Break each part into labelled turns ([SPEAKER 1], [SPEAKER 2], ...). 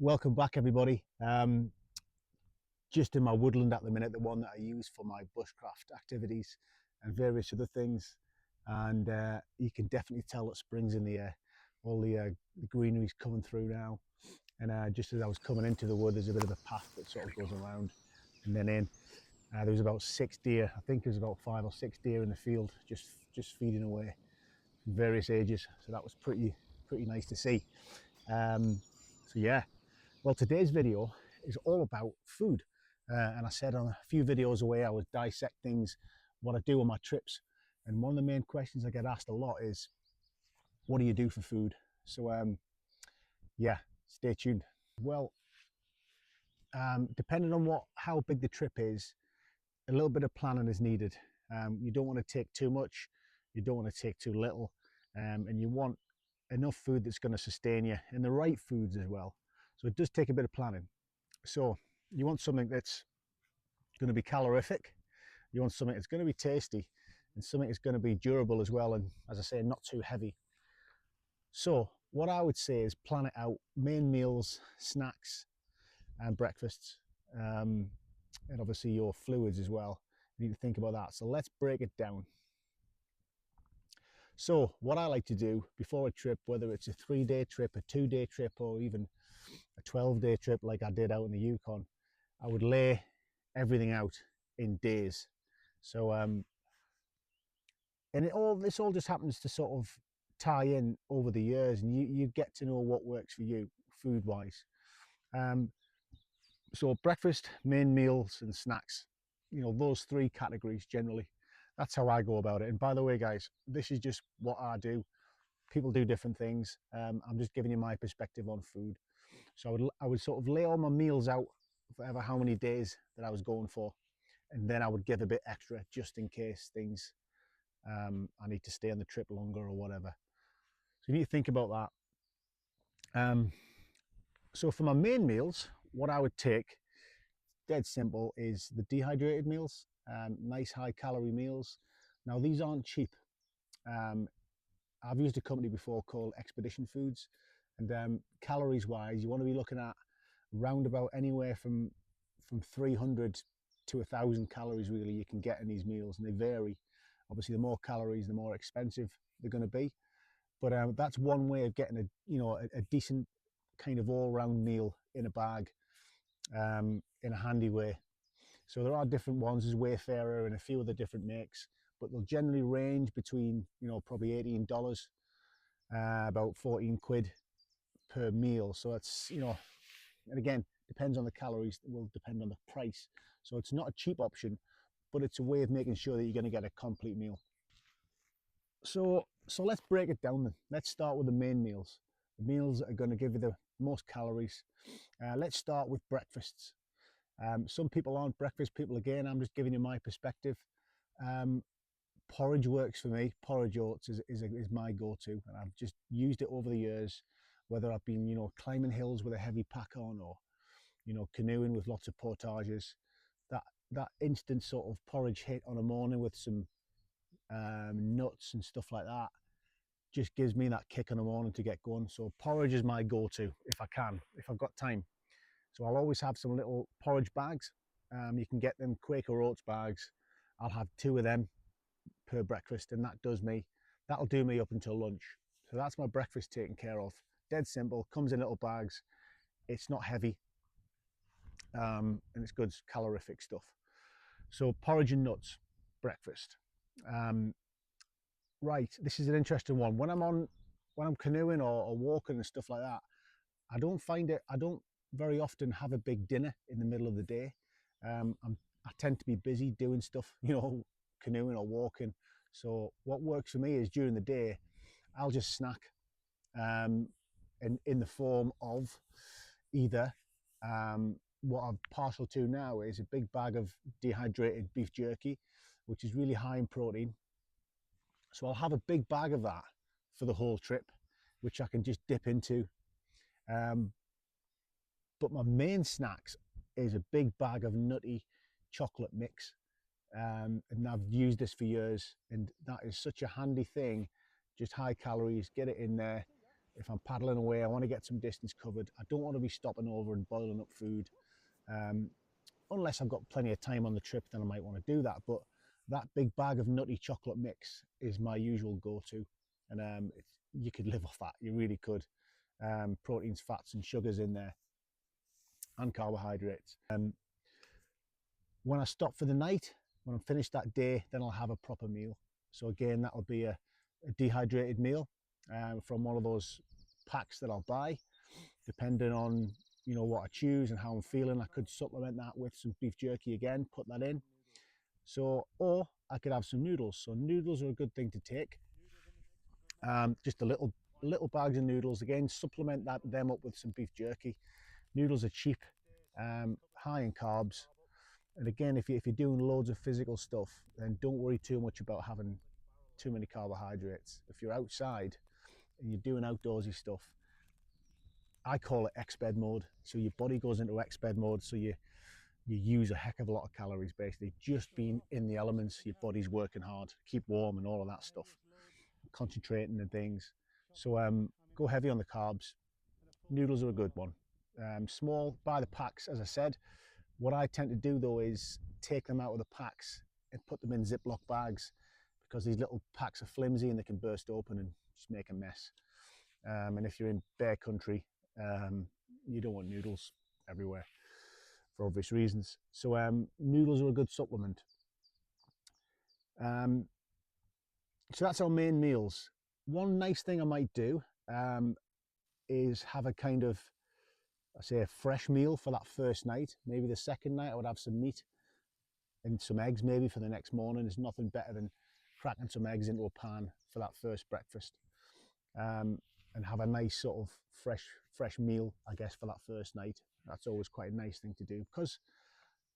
[SPEAKER 1] Welcome back, everybody. Just in my woodland at the minute, the one that I use for my bushcraft activities and various other things. And you can definitely tell that spring's in the air. All the greenery's coming through now. And just as I was coming into the wood, there's a bit of a path that sort of goes around and then in. There was about 6 deer. I think there's about 5 or 6 deer in the field, just feeding away from various ages. So that was pretty nice to see. So yeah. Well, today's video is all about food. And I said on a few videos away, I would dissect things, what I do on my trips. And one of the main questions I get asked a lot is, what do you do for food? So yeah, stay tuned. Well, depending on how big the trip is, a little bit of planning is needed. You don't want to take too much, you don't want to take too little, and you want enough food that's going to sustain you, and the right foods as well. So it does take a bit of planning. So you want something that's going to be calorific, you want something that's going to be tasty, and something that's going to be durable as well, and as I say, not too heavy. So what I would say is plan it out: main meals, snacks, and breakfasts, and obviously your fluids as well. You need to think about that. So let's break it down. So what I like to do before a trip, whether it's a 3-day trip, a 2-day trip, or even a 12-day trip like I did out in the Yukon, I would lay everything out in days. So and this all just happens to sort of tie in over the years, and you get to know what works for you food wise. So breakfast, main meals, and snacks, those 3 categories generally. That's how I go about it. And by the way, guys, this is just what I do. People do different things. I'm just giving you my perspective on food. So I would sort of lay all my meals out for ever how many days that I was going for, and then I would give a bit extra just in case things I need to stay on the trip longer or whatever. So you need to think about that. So for my main meals, what I would take, dead simple, is the dehydrated meals. Nice high calorie meals. Now these aren't cheap. I've used a company before called Expedition Foods, and calories wise, you want to be looking at round about anywhere from 300 to 1,000 calories really you can get in these meals, and they vary. Obviously, the more calories, the more expensive they're going to be. But that's one way of getting a decent kind of all-round meal in a bag, in a handy way. So there are different ones, there's Wayfarer and a few other different makes, but they'll generally range between, probably $18, about 14 quid per meal. So it's, and again, depends on the calories, it will depend on the price. So it's not a cheap option, but it's a way of making sure that you're going to get a complete meal. So let's break it down then. Let's start with the main meals. The meals that are going to give you the most calories. Let's start with breakfasts. Some people aren't breakfast people. Again, I'm just giving you my perspective. Porridge works for me. Porridge oats is my go-to, and I've just used it over the years, whether I've been, climbing hills with a heavy pack on, or, canoeing with lots of portages. That instant sort of porridge hit on a morning with some nuts and stuff like that just gives me that kick in the morning to get going. So porridge is my go-to if I can, if I've got time. So I'll always have some little porridge bags. You can get them Quaker Oats bags. I'll have 2 of them per breakfast, and that'll do me up until lunch. So that's my breakfast taken care of. Dead simple, comes in little bags. It's not heavy, and it's good calorific stuff. So porridge and nuts, breakfast. Right, this is an interesting one. When I'm canoeing or walking and stuff like that, I don't very often have a big dinner in the middle of the day. I tend to be busy doing stuff, canoeing or walking. So what works for me is during the day, I'll just snack, in the form of either, what I'm partial to now is a big bag of dehydrated beef jerky, which is really high in protein. So I'll have a big bag of that for the whole trip, which I can just dip into. But my main snacks is a big bag of nutty chocolate mix. And I've used this for years, and that is such a handy thing. Just high calories, get it in there, If I'm paddling away, I want to get some distance covered. I don't want to be stopping over and boiling up food. Unless I've got plenty of time on the trip, then I might want to do that. But that big bag of nutty chocolate mix is my usual go-to. And you could live off that, you really could. Proteins, fats and sugars in there, and carbohydrates. When I stop for the night, when I'm finished that day, then I'll have a proper meal. So again, that'll be a dehydrated meal from one of those packs that I'll buy, depending on what I choose and how I'm feeling. I could supplement that with some beef jerky again, put that in. So, or I could have some noodles. So noodles are a good thing to take. Just a little bags of noodles. Again, supplement them up with some beef jerky. Noodles are cheap, high in carbs. And again, if you're doing loads of physical stuff, then don't worry too much about having too many carbohydrates. If you're outside and you're doing outdoorsy stuff, I call it X-bed mode. So your body goes into X-bed mode, so you use a heck of a lot of calories, basically. Just being in the elements, your body's working hard, keep warm and all of that stuff, concentrating and things. So go heavy on the carbs. Noodles are a good one. Small, buy the packs, as I said. What I tend to do though is take them out of the packs and put them in Ziploc bags, because these little packs are flimsy and they can burst open and just make a mess. And if you're in bear country, you don't want noodles everywhere for obvious reasons. So noodles are a good supplement. So that's our main meals. One nice thing I might do is have a kind of, I say, a fresh meal for that first night. Maybe the second night I would have some meat and some eggs maybe for the next morning. There's nothing better than cracking some eggs into a pan for that first breakfast, and have a nice sort of fresh meal, I guess, for that first night. That's always quite a nice thing to do, because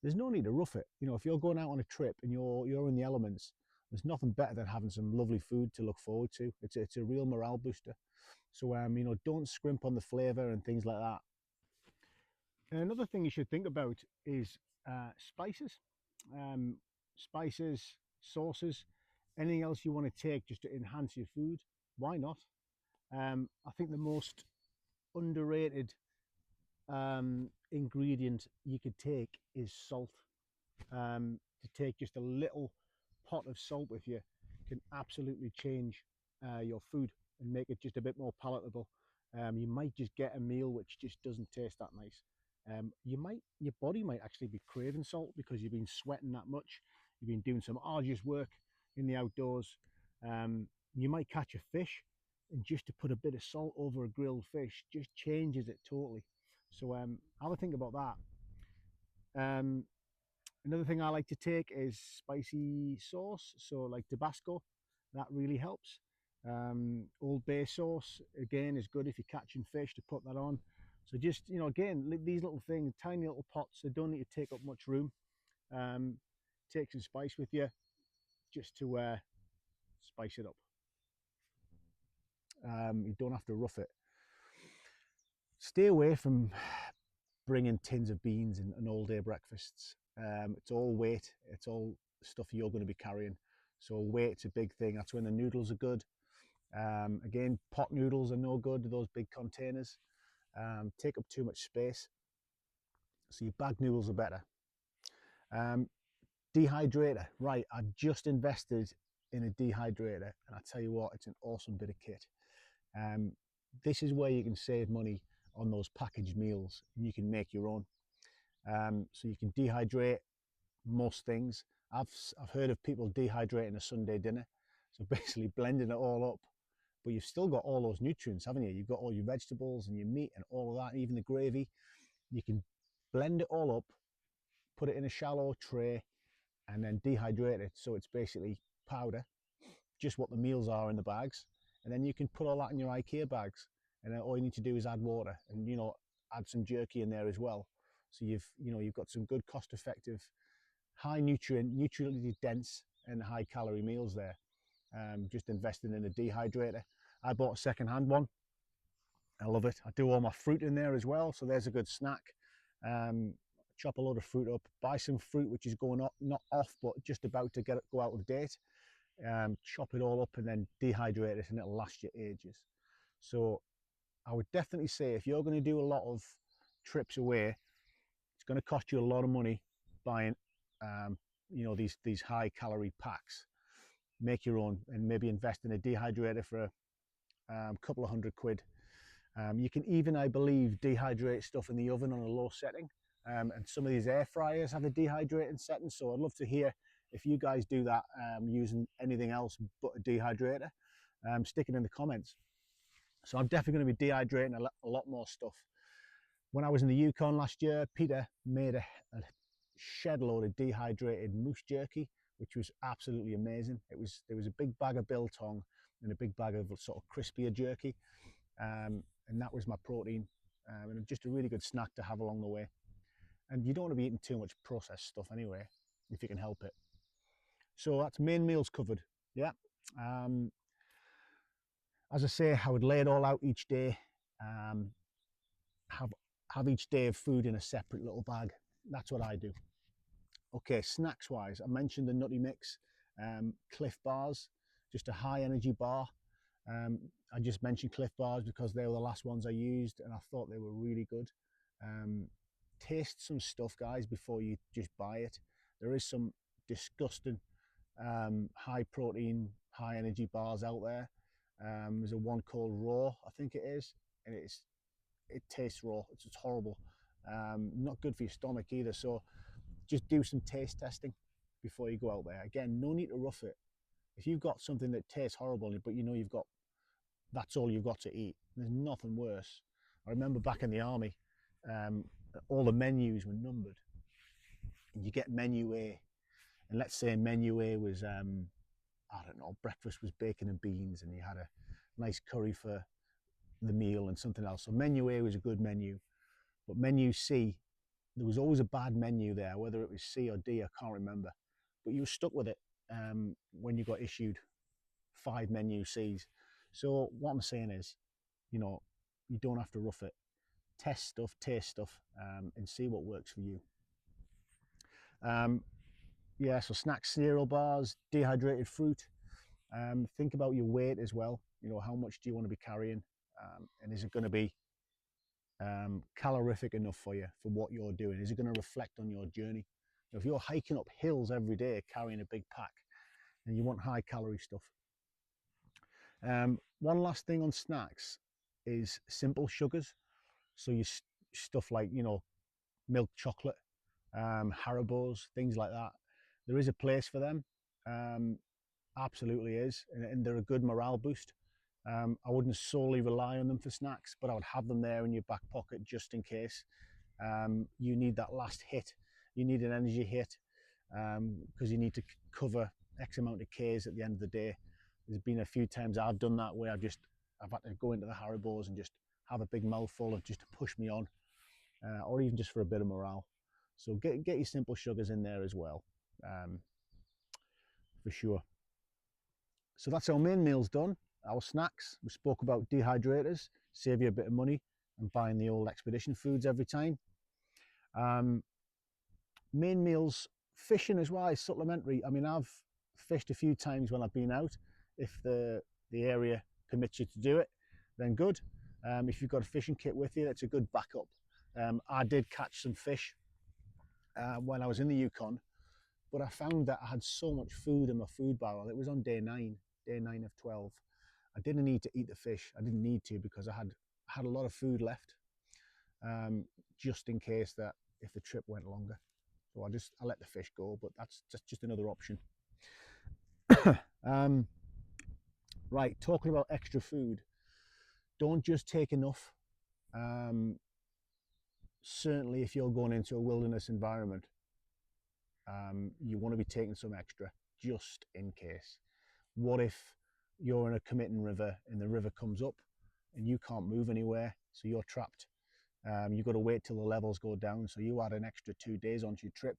[SPEAKER 1] there's no need to rough it. If you're going out on a trip and you're in the elements, there's nothing better than having some lovely food to look forward to. It's a real morale booster. So don't scrimp on the flavour and things like that. And another thing you should think about is spices. Spices, sauces, anything else you want to take just to enhance your food, why not? I think the most underrated ingredient you could take is salt. To take just a little pot of salt with you can absolutely change your food and make it just a bit more palatable. You might just get a meal which just doesn't taste that nice. Your body might actually be craving salt because you've been sweating that much, you've been doing some arduous work in the outdoors. You might catch a fish, and just to put a bit of salt over a grilled fish just changes it totally. So have a think about that. Another thing I like to take is spicy sauce, so like Tabasco, that really helps. Old Bay sauce again is good if you're catching fish, to put that on. So just, again, these little things, tiny little pots, they don't need to take up much room. Take some spice with you just to spice it up. You don't have to rough it. Stay away from bringing tins of beans and all day breakfasts. It's all weight, it's all stuff you're going to be carrying. So weight's a big thing. That's when the noodles are good. Again, pot noodles are no good, those big containers. Take up too much space. So your bag noodles are better. Dehydrator, right, I've just invested in a dehydrator, and I tell you what, it's an awesome bit of kit. This is where you can save money on those packaged meals, and you can make your own. So you can dehydrate most things. I've heard of people dehydrating a Sunday dinner, so basically blending it all up, but you've still got all those nutrients, haven't you? You've got all your vegetables and your meat and all of that, even the gravy. You can blend it all up, put it in a shallow tray, and then dehydrate it, so it's basically powder, just what the meals are in the bags. And then you can put all that in your IKEA bags, and then all you need to do is add water and add some jerky in there as well. So you've got some good, cost-effective, high nutriently dense and high calorie meals there. Just investing in a dehydrator. I bought a second-hand one. I love it. I do all my fruit in there as well, so there's a good snack. Chop a load of fruit up, buy some fruit which is going up, not off, but just about to go out of date. Chop it all up and then dehydrate it, and it'll last you ages. So I would definitely say if you're going to do a lot of trips away, it's going to cost you a lot of money buying, you know, these high calorie packs. Make your own and maybe invest in a dehydrator for a couple of £100. You can even, I believe, dehydrate stuff in the oven on a low setting. And some of these air fryers have a dehydrating setting. So I'd love to hear if you guys do that using anything else but a dehydrator. Stick it in the comments. So I'm definitely going to be dehydrating a lot more stuff. When I was in the Yukon last year, Peter made a shed load of dehydrated moose jerky, which was absolutely amazing. There was a big bag of biltong and a big bag of sort of crispier jerky, and that was my protein, and just a really good snack to have along the way. And you don't want to be eating too much processed stuff anyway, if you can help it. So that's main meals covered. Yeah. As I say, I would lay it all out each day. Have each day of food in a separate little bag. That's what I do. Okay, snacks wise, I mentioned the Nutty Mix, Cliff Bars, just a high energy bar. I just mentioned Cliff Bars because they were the last ones I used and I thought they were really good. Taste some stuff, guys, before you just buy it. There is some disgusting high protein, high energy bars out there. There's a one called Raw, I think it is, and it tastes raw. It's just horrible. Not good for your stomach either. So just do some taste testing before you go out there. Again, no need to rough it. If you've got something that tastes horrible, but you know that's all you've got to eat, there's nothing worse. I remember back in the army, all the menus were numbered. And you get menu A, and let's say menu A was, I don't know, breakfast was bacon and beans, and you had a nice curry for the meal and something else. So menu A was a good menu, but menu C, there was always a bad menu there, whether it was C or D, I can't remember, but you were stuck with it when you got issued 5 menu C's. So what I'm saying is, you know, you don't have to rough it. Test stuff, taste stuff, and see what works for you. Yeah, so snacks, cereal bars, dehydrated fruit. Think about your weight as well. You know, how much do you want to be carrying? And is it going to be calorific enough for you for what you're doing? Is it going to reflect on your journey? If you're hiking up hills every day carrying a big pack, and you want high calorie stuff. One last thing on snacks is simple sugars. So you stuff like, you know, milk chocolate, Haribos, things like that. There is a place for them. Absolutely is, and they're a good morale boost. I wouldn't solely rely on them for snacks, but I would have them there in your back pocket just in case. You need that last hit. You need an energy hit because you need to cover X amount of Ks at the end of the day. There's been a few times I've done that where I've had to go into the Haribos and just have a big mouthful of just to push me on, or even just for a bit of morale. So get your simple sugars in there as well, for sure. So that's our main meals done. Our snacks, we spoke about dehydrators, save you a bit of money and buying the old expedition foods every time. Main meals, fishing as well is supplementary. I mean, I've fished a few times when I've been out. If the area permits you to do it, then good. If you've got a fishing kit with you, that's a good backup. I did catch some fish when I was in the Yukon, but I found that I had so much food in my food barrel. It was on day 9 of 12. I didn't need to eat the fish. I didn't need to because I had a lot of food left, just in case that if the trip went longer. So I let the fish go, but that's just another option. Right, talking about extra food, don't just take enough. Certainly if you're going into a wilderness environment, you want to be taking some extra just in case. What if you're in a committing river and the river comes up and you can't move anywhere, so you're trapped? You've got to wait till the levels go down, so you add an extra 2 days onto your trip.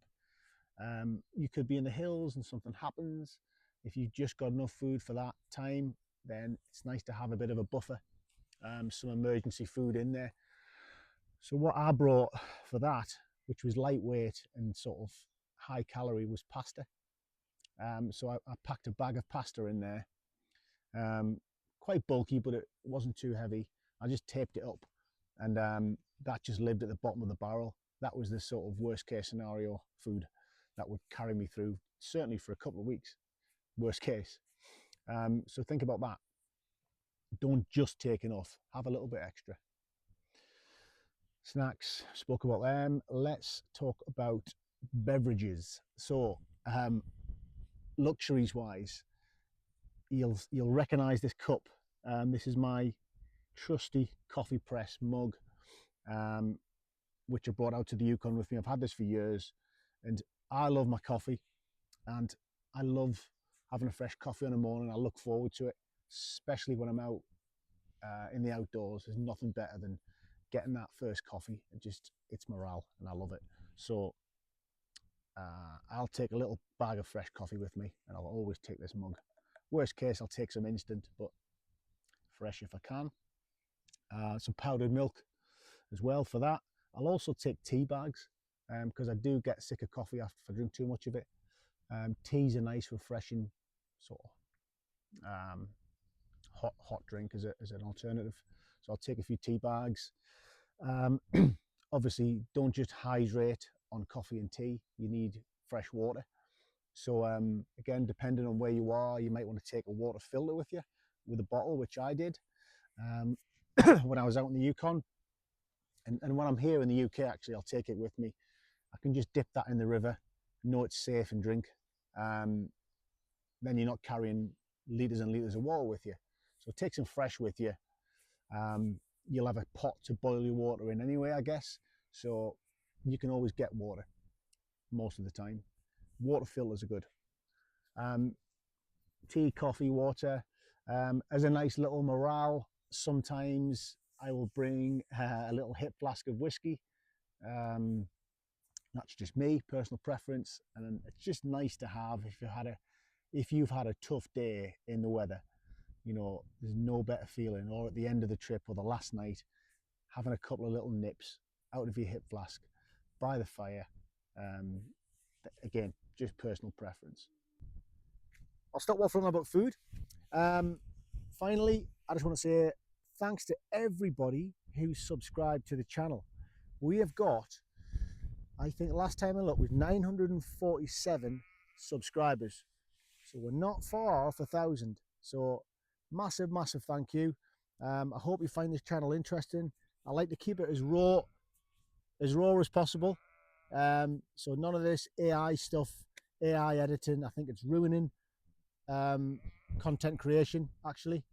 [SPEAKER 1] You could be in the hills and something happens. If you've just got enough food for that time, then it's nice to have a bit of a buffer, some emergency food in there. So what I brought for that, which was lightweight and sort of high calorie, was pasta. So I packed a bag of pasta in there, quite bulky, but it wasn't too heavy. I just taped it up, and that just lived at the bottom of the barrel. That was the sort of worst case scenario food that would carry me through, certainly for a couple of weeks, worst case. So think about that. Don't just take enough, have a little bit extra. Snacks, spoke about them. Let's talk about beverages. So luxuries wise, you'll recognize this cup. This is my trusty coffee press mug, which I brought out to the Yukon with me. I've had this for years, and I love my coffee, and I love having a fresh coffee in the morning. I look forward to it, especially when I'm out in the outdoors. There's nothing better than getting that first coffee. It's morale, and I love it. So I'll take a little bag of fresh coffee with me, and I'll always take this mug. Worst case, I'll take some instant, but fresh if I can. Some powdered milk as well for that. I'll also take tea bags because I do get sick of coffee if I drink too much of it. Tea's a nice, refreshing sort of hot drink as an alternative. So I'll take a few tea bags. Obviously, don't just hydrate on coffee and tea. You need fresh water. So again, depending on where you are, you might want to take a water filter with you, with a bottle, which I did when I was out in the Yukon. And when I'm here in the UK, actually, I'll take it with me. I can just dip that in the river, know it's safe, and drink. Then you're not carrying litres and litres of water with you. So take some fresh with you. You'll have a pot to boil your water in anyway, I guess. So you can always get water most of the time. Water filters are good. Tea, coffee, water. As a nice little morale, sometimes I will bring a little hip flask of whiskey. That's just me, personal preference, and it's just nice to have if you've had a tough day in the weather. You know, there's no better feeling, or at the end of the trip or the last night, having a couple of little nips out of your hip flask by the fire. Again, just personal preference. I'll stop waffling about food. Finally, I just want to say thanks to everybody who's subscribed to the channel. We have got, I think last time I looked, was 947 subscribers. So we're not far off 1,000. So massive thank you. I hope you find this channel interesting. I like to keep it as raw as possible. So none of this AI stuff, AI editing. I think it's ruining content creation, actually.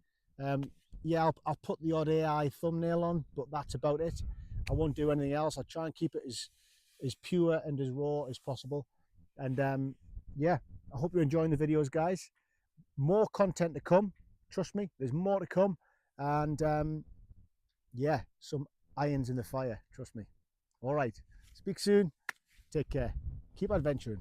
[SPEAKER 1] Yeah, I'll put the odd AI thumbnail on, but that's about it. I won't do anything else. I'll try and keep it as pure and as raw as possible. And yeah, I hope you're enjoying the videos, guys. More content to come. Trust me, there's more to come. And yeah, some irons in the fire. Trust me. All right. Speak soon. Take care. Keep adventuring.